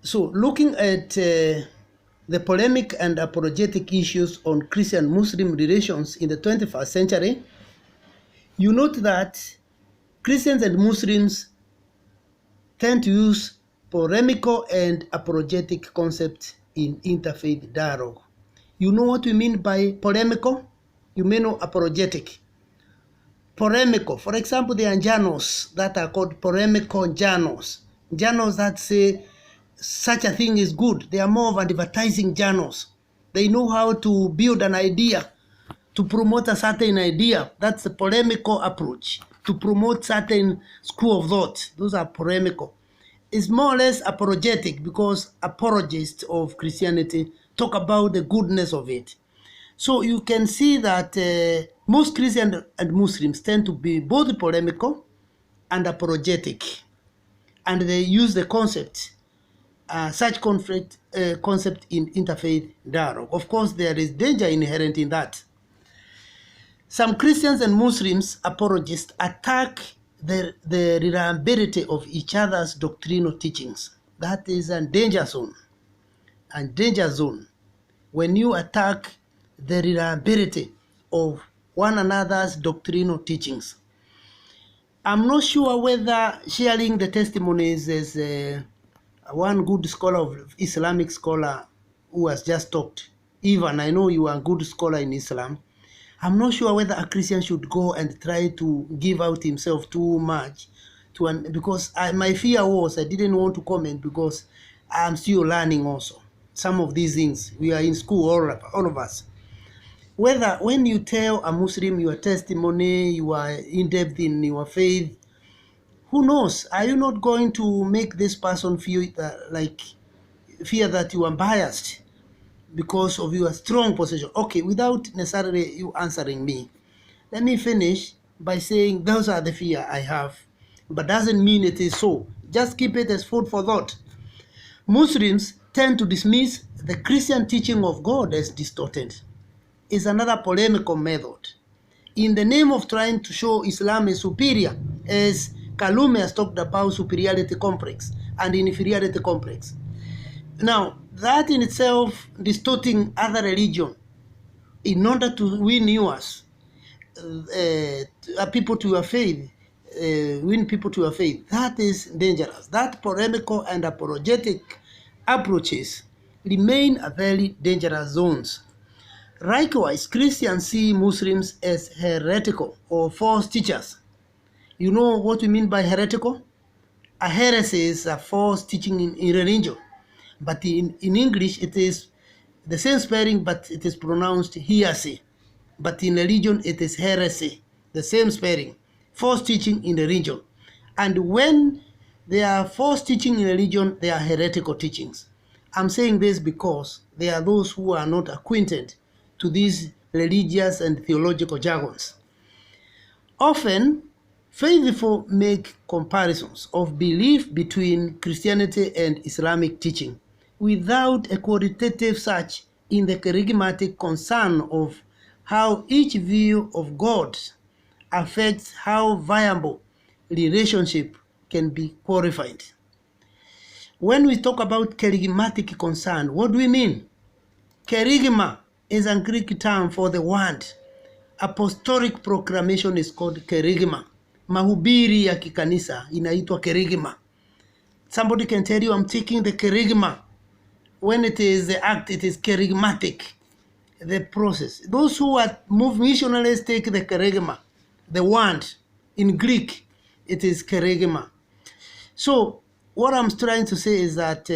So looking at the polemic and apologetic issues on Christian-Muslim relations in the 21st century, you note that Christians and Muslims tend to use polemical and apologetic concepts in interfaith dialogue. You know what we mean by polemical? You may know apologetic. Polemical, for example, there are journals that are called polemical journals. Journals that say such a thing is good. They are more of advertising journals. They know how to build an idea, to promote a certain idea. That's a polemical approach, to promote certain school of thought. Those are polemical. It's more or less apologetic because apologists of Christianity talk about the goodness of it. So you can see that most Christians and Muslims tend to be both polemical and apologetic, and they use the concept, such concept in interfaith dialogue. Of course, there is danger inherent in that. Some Christians and Muslims apologists attack the reliability of each other's doctrinal teachings. That is a danger zone. A danger zone. When you attack the reliability of one another's doctrinal teachings. I'm not sure whether sharing the testimonies as one good scholar of Islamic scholar who has just talked. Even I know you are a good scholar in Islam. I'm not sure whether a Christian should go and try to give out himself too much because my fear was I didn't want to comment because I'm still learning also. Some of these things, we are in school, all of us. Whether when you tell a Muslim your testimony, you are in-depth in your faith, who knows? Are you not going to make this person feel fear that you are biased because of your strong position? Okay, without necessarily you answering me, let me finish by saying those are the fear I have, but doesn't mean it is so. Just keep it as food for thought. Muslims tend to dismiss the Christian teaching of God as distorted. Is another polemical method. In the name of trying to show Islam is superior, as Kalume has talked about superiority complex and inferiority complex. Now, that in itself distorting other religion in order to win yours, people to your faith, win people to your faith, that is dangerous. That polemical and apologetic approaches remain a very dangerous zones. Likewise, Christians see Muslims as heretical or false teachers. You know what we mean by heretical? A heresy is a false teaching in religion. But in English, it is the same spelling, but it is pronounced heresy. But in religion, it is heresy, the same spelling. False teaching in religion. And when they are false teaching in religion, they are heretical teachings. I'm saying this because there are those who are not acquainted to these religious and theological jargons. Often, faithful make comparisons of belief between Christianity and Islamic teaching without a qualitative search in the charismatic concern of how each view of God affects how viable relationship can be qualified. When we talk about charismatic concern, what do we mean? Charisma is a Greek term for the word. Apostolic proclamation is called charisma. Mahubiri ya kikanisa inaitwa charisma. Somebody can tell you, I'm taking the charisma. When it is the act, it is charismatic. The process. Those who are missionaries take the charisma. The word in Greek, it is charisma. So what I'm trying to say is that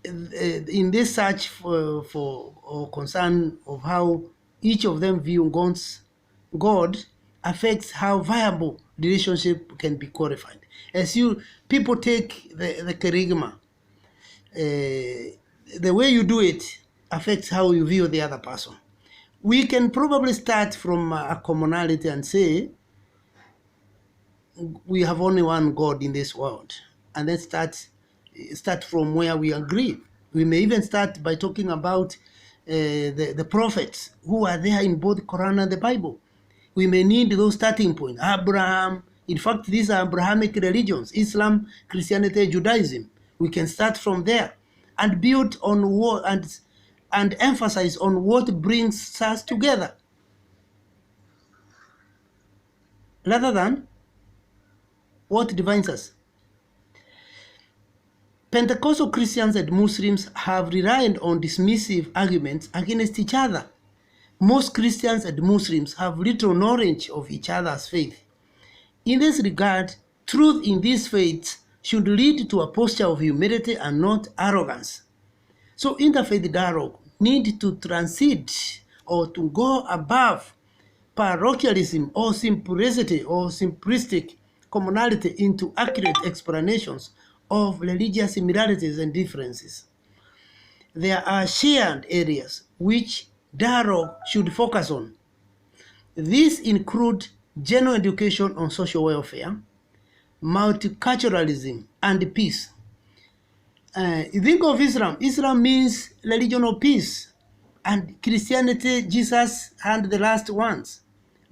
in this search for concern of how each of them view God affects how viable the relationship can be qualified. As people take the charisma, the way you do it affects how you view the other person. We can probably start from a commonality and say we have only one God in this world, and then start from where we agree. We may even start by talking about the prophets who are there in both Quran and the Bible. We may need those starting points. Abraham, In fact, these are Abrahamic religions: Islam, Christianity, Judaism. We can start from there and build on what and emphasize on what brings us together, rather than what divides us. Pentecostal Christians and Muslims have relied on dismissive arguments against each other. Most Christians and Muslims have little knowledge of each other's faith. In this regard, truth in these faiths should lead to a posture of humility and not arrogance. So interfaith dialogue needs to transcend or to go above parochialism or simplicity or simplistic commonality into accurate explanations of religious similarities and differences. There are shared areas which dialogue should focus on. These include general education on social welfare, multiculturalism, and peace. You think of Islam. Islam means religion of peace, and Christianity, Jesus and the last ones.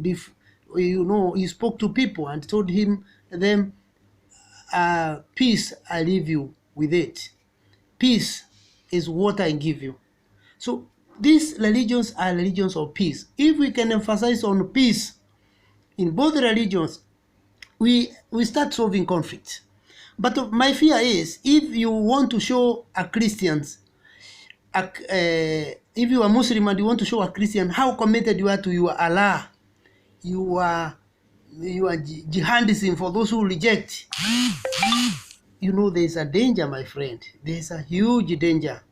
He spoke to people and told them, peace I leave you with it. Peace is what I give you. So these religions are religions of peace. If we can emphasize on peace in both religions, we start solving conflict. But my fear is, if you want to show a Christians, if you are Muslim and you want to show a Christian how committed you are to your Allah, you are jihadism for those who reject. There is a danger, my friend. There is a huge danger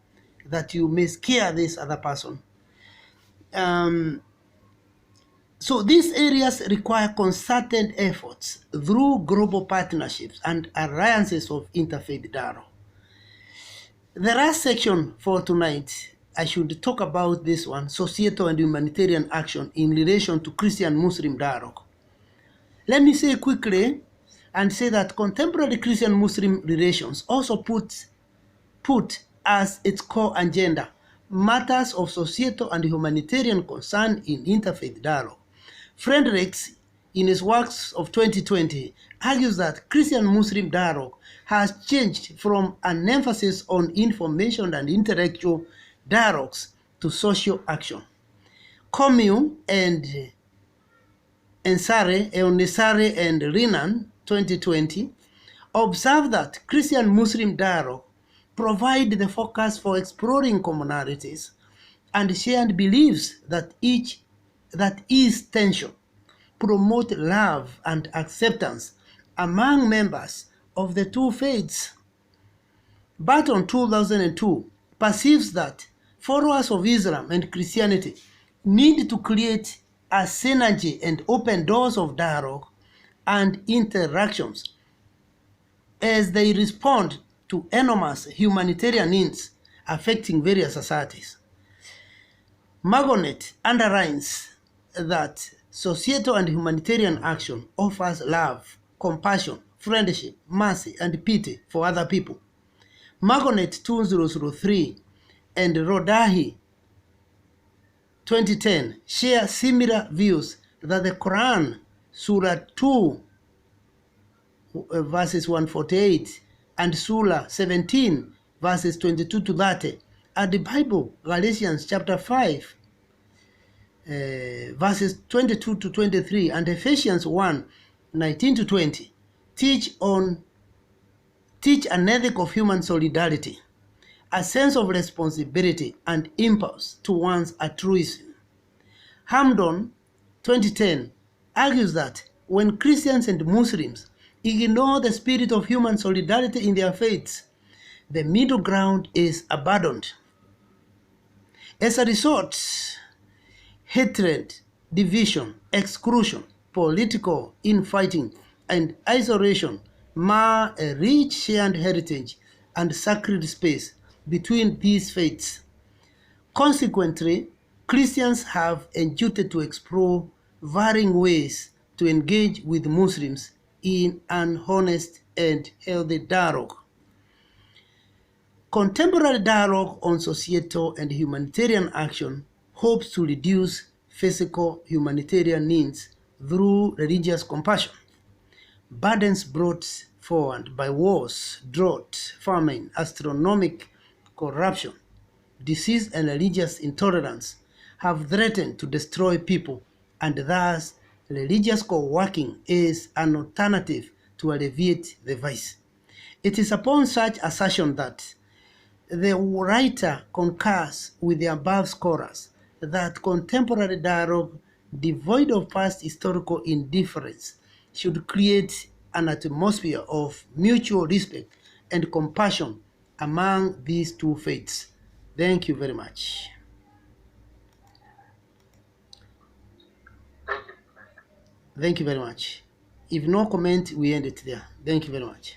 that you may scare this other person. So these areas require concerted efforts through global partnerships and alliances of interfaith dialogue. The last section for tonight, I should talk about this one: societal and humanitarian action in relation to Christian-Muslim dialogue. Let me say quickly and say that contemporary Christian-Muslim relations also put as its core agenda matters of societal and humanitarian concern in interfaith dialogue. Friedrichs, in his works of 2020, argues that Christian-Muslim dialogue has changed from an emphasis on information and intellectual dialogues to social action. Comue and Ensare and Renan, 2020, observe that Christian-Muslim dialogue provide the focus for exploring commonalities and shared beliefs that ease tension, promote love and acceptance among members of the two faiths. Barton, 2002, perceives that followers of Islam and Christianity need to create a synergy and open doors of dialogue and interactions as they respond to enormous humanitarian needs affecting various societies. Margonet underlines that societal and humanitarian action offers love, compassion, friendship, mercy, and pity for other people. Margonet, 2003, and Rodahi, 2010, share similar views that the Quran, Surah 2, verses 148, and Surah 17, verses 22 to 30, and the Bible, Galatians chapter 5, verses 22 to 23, and Ephesians 1, 19 to 20, teach an ethic of human solidarity, a sense of responsibility and impulse towards altruism. Hamdon, 2010, argues that when Christians and Muslims ignore the spirit of human solidarity in their faiths, the middle ground is abandoned. As a result, hatred, division, exclusion, political infighting, and isolation mar a rich shared heritage and sacred space between these faiths. Consequently, Christians have endured to explore varying ways to engage with Muslims in an honest and healthy dialogue. Contemporary dialogue on societal and humanitarian action hopes to reduce physical humanitarian needs through religious compassion. burdens brought forward by wars, drought, famine, astronomical corruption, disease, and religious intolerance have threatened to destroy people, and thus religious co-working is an alternative to alleviate the vice. It is upon such assertion that the writer concurs with the above scholars that contemporary dialogue, devoid of past historical indifference, should create an atmosphere of mutual respect and compassion among these two faiths. Thank you very much. Thank you very much. If no comment, we end it there. Thank you very much.